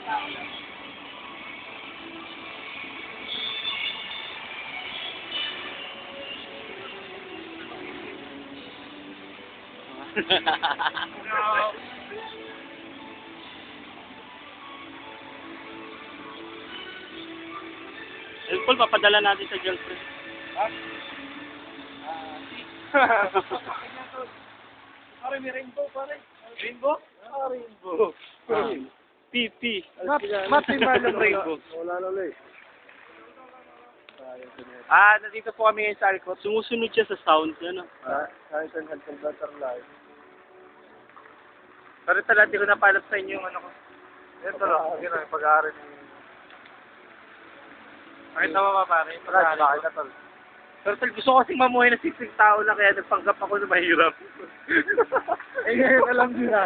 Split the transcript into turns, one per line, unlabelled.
Eh, Paul, papadala natin sa girlfriend.
Ha? Pare, may rainbow, pare. Rainbow? Ah, rainbow.
PP.
Mati ba ng rainbow? Wala na ulit. Nandito po kami ngayon sa Alcott.
Sumusunod siya sa sound, ano?
Kahit ang headquarter live. Pero talaga, hindi ko napalap sa inyo yung ano ko. Ito lang, yun ang pag-aaral ni... Nakita mo ba, pare? Pag-aaral ko. Pero tal, gusto ko kasing mamuhay na simpleng tao lang, kaya nagpanggap ako na mahirap. Eh, ngayon alam nyo na.